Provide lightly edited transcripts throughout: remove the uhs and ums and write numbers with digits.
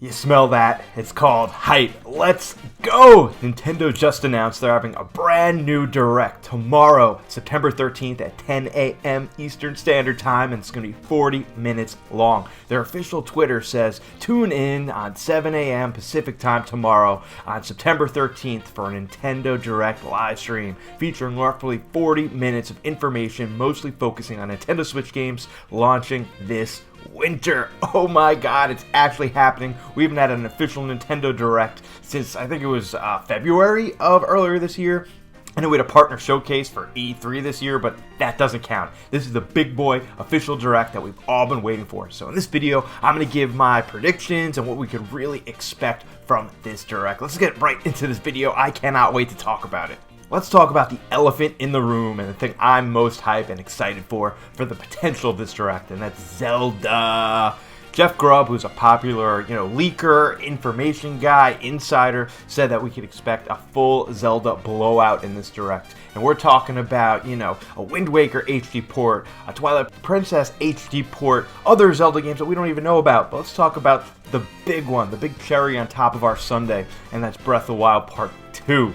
You smell that? It's called hype. Let's go! Nintendo just announced they're having a brand new Direct tomorrow, September 13th at 10 a.m. Eastern Standard Time, and it's going to be 40 minutes long. Their official Twitter says, tune in on 7 a.m. Pacific Time tomorrow on September 13th for a Nintendo Direct live stream, featuring roughly 40 minutes of information, mostly focusing on Nintendo Switch games launching this winter. Oh my god, it's actually happening. We haven't had an official Nintendo Direct since I think it was February of earlier this year. I know we had a partner showcase for E3 this year, but that doesn't count. This is the big boy official Direct that we've all been waiting for. So in this video, I'm going to give my predictions and what we could really expect from this Direct. Let's get right into this video. I cannot wait to talk about it. Let's talk about the elephant in the room and the thing I'm most hyped and excited for the potential of this Direct, and that's Zelda. Jeff Grubb, who's a popular, leaker, information guy, insider, said that we could expect a full Zelda blowout in this Direct. And we're talking about, a Wind Waker HD port, a Twilight Princess HD port, other Zelda games that we don't even know about. But let's talk about the big one, the big cherry on top of our sundae, and that's Breath of the Wild Part 2.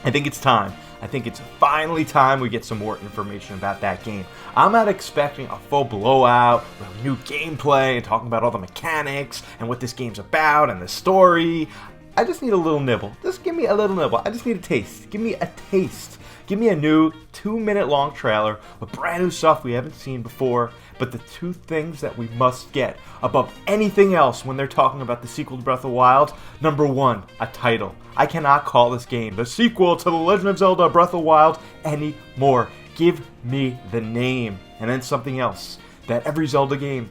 I think it's time. I think it's finally time we get some more information about that game. I'm not expecting a full blowout with new gameplay and talking about all the mechanics and what this game's about and the story. I just need a little nibble. Just give me a little nibble. I just need a taste. Give me a taste. Give me a new 2-minute long trailer with brand new stuff we haven't seen before. But the two things that we must get above anything else when they're talking about the sequel to Breath of the Wild, number one, a title. I cannot call this game the sequel to The Legend of Zelda Breath of the Wild anymore. Give me the name. And then something else that every Zelda game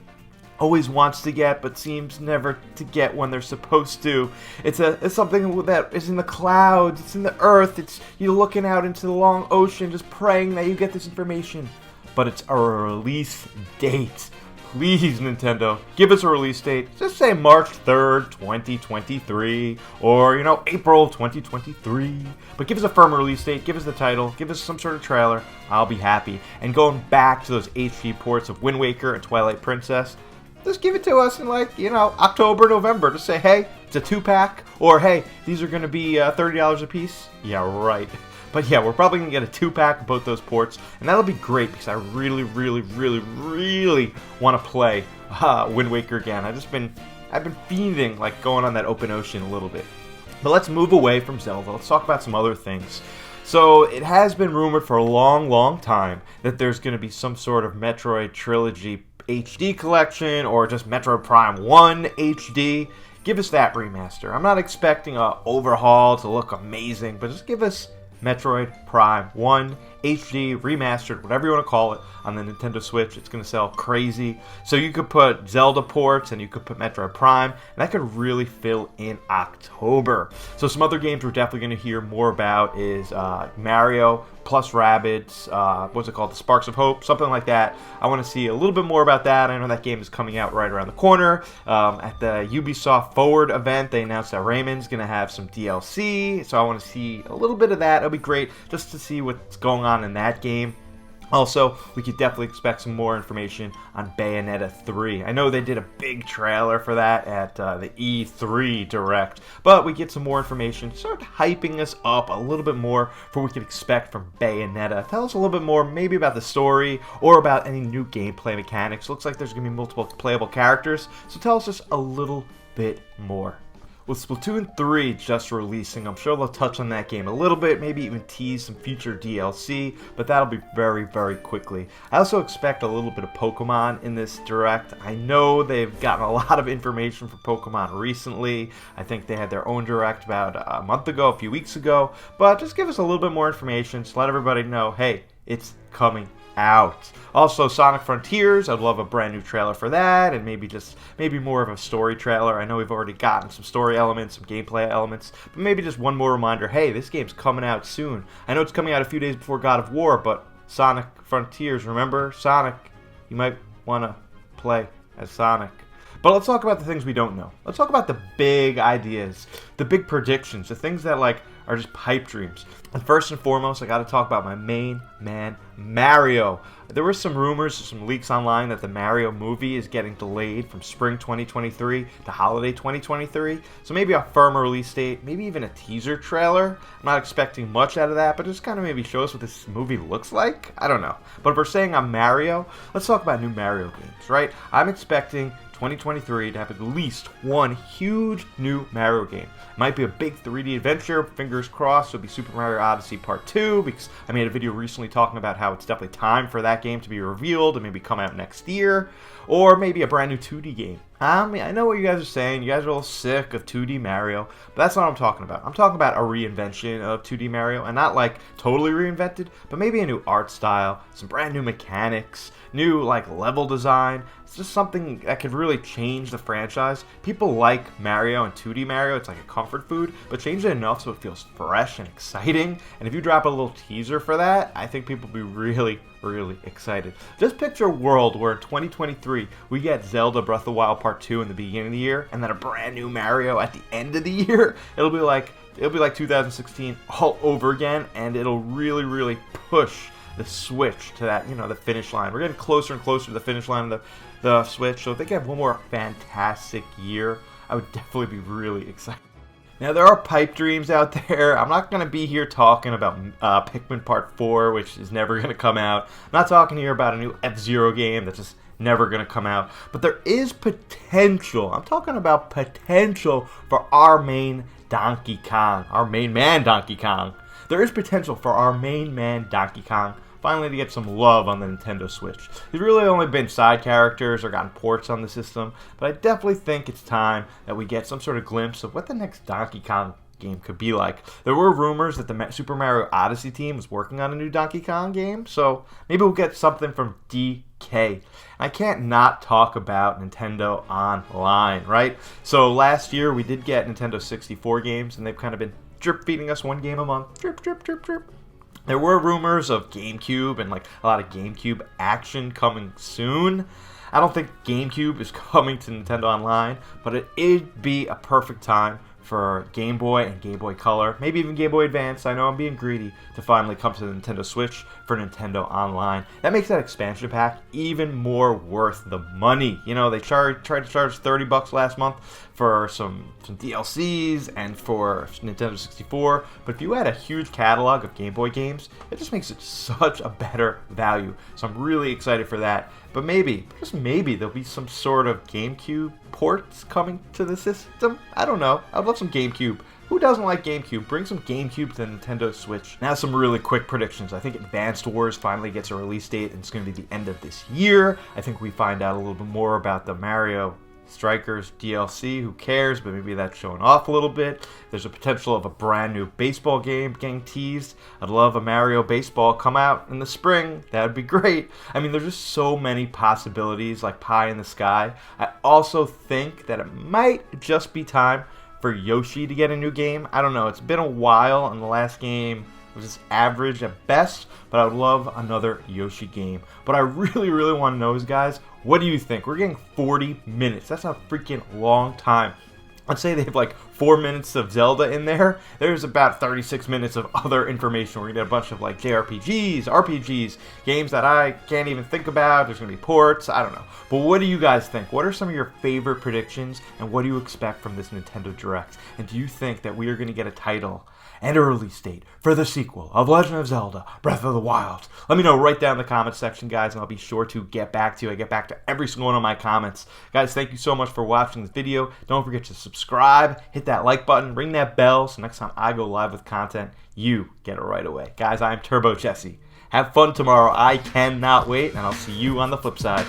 always wants to get but seems never to get when they're supposed to. It's something that is in the clouds, it's in the earth, it's you looking out into the long ocean just praying that you get this information. But it's a release date. Please, Nintendo, give us a release date. Just say March 3rd, 2023, or, April 2023. But give us a firm release date, give us the title, give us some sort of trailer. I'll be happy. And going back to those HD ports of Wind Waker and Twilight Princess, just give it to us in October, November. Just say, hey, it's a 2-pack, or hey, these are going to be $30 a piece. Yeah, right. But yeah, we're probably going to get a 2-pack of both those ports, and that'll be great because I really, really, really, really want to play Wind Waker again. I've been fiending going on that open ocean a little bit. But let's move away from Zelda. Let's talk about some other things. So it has been rumored for a long, long time that there's going to be some sort of Metroid trilogy HD collection or just Metroid Prime 1 HD. Give us that remaster. I'm not expecting an overhaul to look amazing, but just give us Metroid Prime 1 HD remastered, whatever you want to call it, on the Nintendo Switch. It's going to sell crazy. So you could put Zelda ports and you could put Metroid Prime, and that could really fill in October. So some other games we're definitely going to hear more about is Mario plus Rabbids, what's it called, the Sparks of Hope, something like that. I want to see a little bit more about that. I know that game is coming out right around the corner. At the Ubisoft Forward event, they announced that Rayman's going to have some DLC, so I want to see a little bit of that. It'll be great just to see what's going on in that game. Also, we could definitely expect some more information on Bayonetta 3. I know they did a big trailer for that at the E3 Direct, but we get some more information, start hyping us up a little bit more for what we can expect from Bayonetta. Tell us a little bit more maybe about the story or about any new gameplay mechanics. Looks like there's going to be multiple playable characters, so tell us just a little bit more. With Splatoon 3 just releasing, I'm sure they'll touch on that game a little bit, maybe even tease some future DLC, but that'll be very, very quickly. I also expect a little bit of Pokemon in this Direct. I know they've gotten a lot of information for Pokemon recently. I think they had their own Direct about a month ago, a few weeks ago, but just give us a little bit more information, just let everybody know, hey, it's coming out. Also, Sonic Frontiers, I'd love a brand new trailer for that, and maybe more of a story trailer. I know we've already gotten some story elements, some gameplay elements, but maybe just one more reminder, hey, this game's coming out soon. I know it's coming out a few days before God of War, but Sonic Frontiers, remember? Sonic, you might want to play as Sonic. But let's talk about the things we don't know. Let's talk about the big ideas, the big predictions, the things that are just pipe dreams. And first and foremost, I got to talk about my main man, Mario. There were some rumors, some leaks online that the Mario movie is getting delayed from spring 2023 to holiday 2023. So maybe a firmer release date, maybe even a teaser trailer. I'm not expecting much out of that, but just kind of maybe show us what this movie looks like. I don't know. But if we're saying I'm Mario, let's talk about new Mario games, right? I'm expecting 2023 to have at least one huge new Mario game. It might be a big 3D adventure, fingers crossed, it'll be Super Mario Odyssey Part 2, because I made a video recently talking about how it's definitely time for that game to be revealed and maybe come out next year, or maybe a brand new 2D game. I know what you guys are saying, you guys are all sick of 2D Mario, but that's not what I'm talking about. I'm talking about a reinvention of 2D Mario, and not like totally reinvented, but maybe a new art style, some brand new mechanics, new like level design. It's just something that could really change the franchise. People like Mario and 2D Mario, it's like a comfort food, but change it enough so it feels fresh and exciting. And if you drop a little teaser for that, I think people will be really excited. Just picture a world where in 2023 we get Zelda Breath of the Wild Part 2 in the beginning of the year, and then a brand new Mario at the end of the year. It'll be like 2016 all over again, and it'll really push the Switch to that, the finish line. We're getting closer and closer to the finish line of the Switch, so if they can have one more fantastic year, I would definitely be really excited. Now, there are pipe dreams out there. I'm not going to be here talking about Pikmin Part 4, which is never going to come out. I'm not talking here about a new F-Zero game that's just never going to come out. But there is potential. I'm talking about potential for our main Donkey Kong. Our main man Donkey Kong. There is potential for our main man Donkey Kong finally to get some love on the Nintendo Switch. There's really only been side characters or gotten ports on the system, but I definitely think it's time that we get some sort of glimpse of what the next Donkey Kong game could be like. There were rumors that the Super Mario Odyssey team was working on a new Donkey Kong game, so maybe we'll get something from DK. I can't not talk about Nintendo Online, right? So last year we did get Nintendo 64 games, and they've kind of been drip feeding us one game a month. Drip. There were rumors of GameCube and like a lot of GameCube action coming soon. I don't think GameCube is coming to Nintendo Online, but it'd be a perfect time for Game Boy and Game Boy Color, maybe even Game Boy Advance, I know I'm being greedy, to finally come to the Nintendo Switch for Nintendo Online. That makes that expansion pack even more worth the money. They tried to charge $30 last month for some DLCs and for Nintendo 64, but if you had a huge catalog of Game Boy games, it just makes it such a better value. So I'm really excited for that. But maybe, just maybe, there'll be some sort of GameCube ports coming to the system. I don't know. I'd love some GameCube. Who doesn't like GameCube? Bring some GameCube to the Nintendo Switch. Now some really quick predictions. I think Advanced Wars finally gets a release date, and it's going to be the end of this year. I think we find out a little bit more about the Mario Strikers DLC, who cares, but maybe that's showing off a little bit. There's a potential of a brand new baseball game getting teased. I'd love a Mario baseball come out in the spring. That would be great. I mean, there's just so many possibilities, like pie in the sky. I also think that it might just be time for Yoshi to get a new game. I don't know, it's been a while, and the last game was just average at best, but I would love another Yoshi game. But I really want to know is, guys, what do you think? We're getting 40 minutes. That's a freaking long time. Let's say they have like 4 minutes of Zelda in there. There's about 36 minutes of other information. We're going to get a bunch of like JRPGs, RPGs, games that I can't even think about. There's going to be ports. I don't know. But what do you guys think? What are some of your favorite predictions, and what do you expect from this Nintendo Direct? And do you think that we are going to get a title and a release date for the sequel of Legend of Zelda Breath of the Wild? Let me know right down in the comments section, guys, and I'll be sure to get back to you. I get back to every single one of my comments. Guys, thank you so much for watching this video. Don't forget to subscribe, hit that like button, ring that bell, so next time I go live with content, you get it right away. Guys, I'm Turbo Jesse. Have fun tomorrow. I cannot wait, and I'll see you on the flip side.